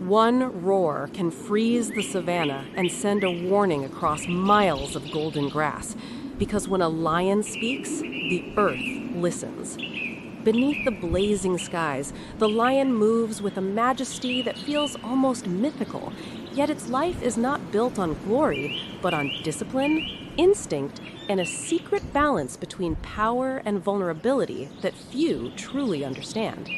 One roar can freeze the savannah and send a warning across miles of golden grass, because when a lion speaks, the earth listens. Beneath the blazing skies, the lion moves with a majesty that feels almost mythical, yet its life is not built on glory, but on discipline, instinct, and a secret balance between power and vulnerability that few truly understand.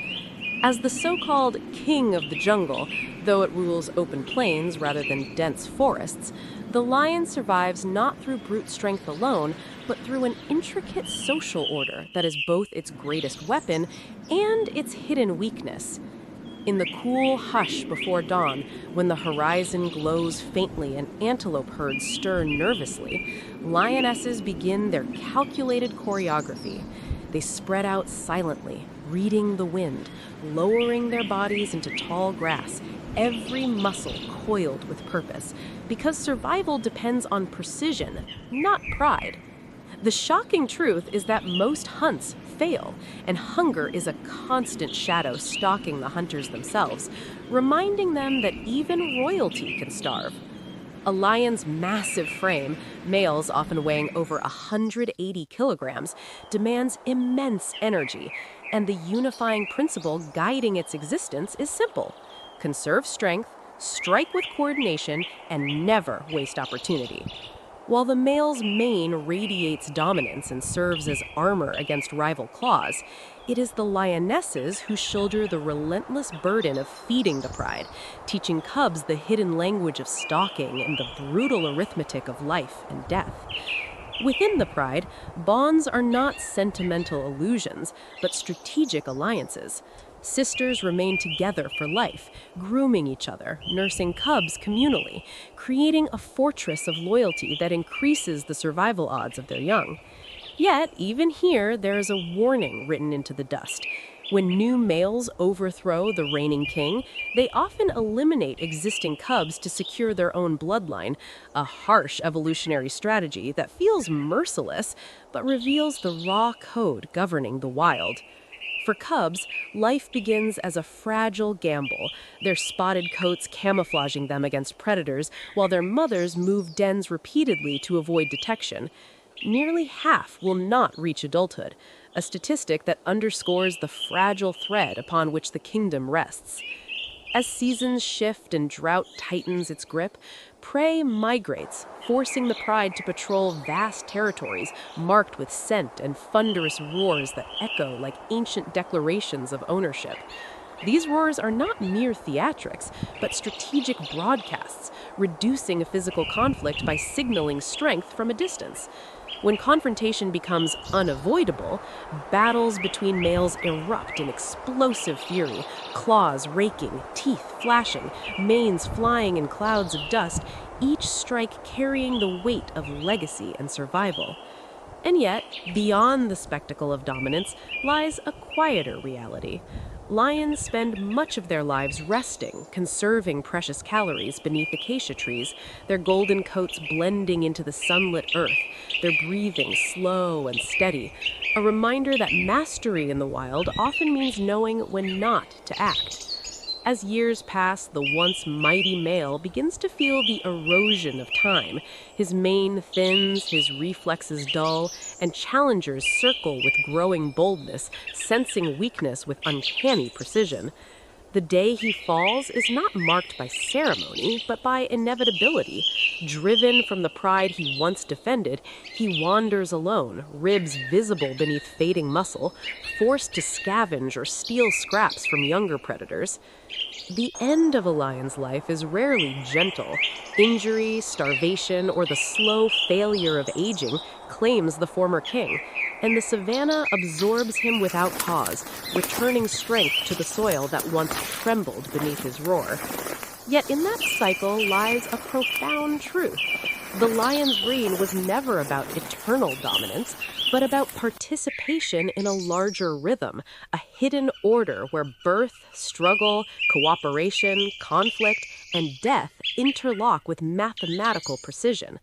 As the so-called king of the jungle, though it rules open plains rather than dense forests, the lion survives not through brute strength alone, but through an intricate social order that is both its greatest weapon and its hidden weakness. In the cool hush before dawn, when the horizon glows faintly and antelope herds stir nervously, lionesses begin their calculated choreography. They spread out silently, reading the wind, lowering their bodies into tall grass, every muscle coiled with purpose, because survival depends on precision, not pride. The shocking truth is that most hunts fail, and hunger is a constant shadow stalking the hunters themselves, reminding them that even royalty can starve. A lion's massive frame, males often weighing over 180 kilograms, demands immense energy, and the unifying principle guiding its existence is simple: conserve strength, strike with coordination, and never waste opportunity. While the male's mane radiates dominance and serves as armor against rival claws, it is the lionesses who shoulder the relentless burden of feeding the pride, teaching cubs the hidden language of stalking and the brutal arithmetic of life and death. Within the pride, bonds are not sentimental illusions, but strategic alliances. Sisters remain together for life, grooming each other, nursing cubs communally, creating a fortress of loyalty that increases the survival odds of their young. Yet, even here, there is a warning written into the dust. When new males overthrow the reigning king, they often eliminate existing cubs to secure their own bloodline, a harsh evolutionary strategy that feels merciless, but reveals the raw code governing the wild. For cubs, life begins as a fragile gamble, their spotted coats camouflaging them against predators, while their mothers move dens repeatedly to avoid detection. Nearly half will not reach adulthood, a statistic that underscores the fragile thread upon which the kingdom rests. As seasons shift and drought tightens its grip, prey migrates, forcing the pride to patrol vast territories marked with scent and thunderous roars that echo like ancient declarations of ownership. These roars are not mere theatrics, but strategic broadcasts, reducing a physical conflict by signaling strength from a distance. When confrontation becomes unavoidable, battles between males erupt in explosive fury, claws raking, teeth flashing, manes flying in clouds of dust, each strike carrying the weight of legacy and survival. And yet, beyond the spectacle of dominance lies a quieter reality. Lions spend much of their lives resting, conserving precious calories beneath acacia trees, their golden coats blending into the sunlit earth, their breathing slow and steady, a reminder that mastery in the wild often means knowing when not to act. As years pass, the once mighty male begins to feel the erosion of time. His mane thins, his reflexes dull, and challengers circle with growing boldness, sensing weakness with uncanny precision. The day he falls is not marked by ceremony, but by inevitability. Driven from the pride he once defended, he wanders alone, ribs visible beneath fading muscle, forced to scavenge or steal scraps from younger predators. The end of a lion's life is rarely gentle. Injury, starvation, or the slow failure of aging claims the former king, and the savannah absorbs him without pause, returning strength to the soil that once trembled beneath his roar. Yet in that cycle lies a profound truth. The lion's reign was never about eternal dominance, but about participation in a larger rhythm, a hidden order where birth, struggle, cooperation, conflict, and death interlock with mathematical precision.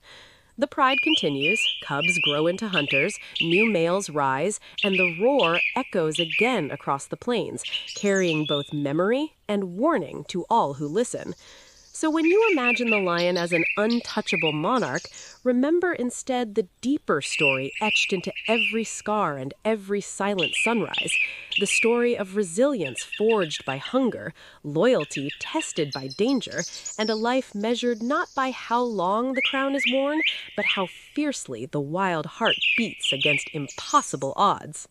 The pride continues, cubs grow into hunters, new males rise, and the roar echoes again across the plains, carrying both memory and warning to all who listen. So when you imagine the lion as an untouchable monarch, remember instead the deeper story etched into every scar and every silent sunrise, the story of resilience forged by hunger, loyalty tested by danger, and a life measured not by how long the crown is worn, but how fiercely the wild heart beats against impossible odds.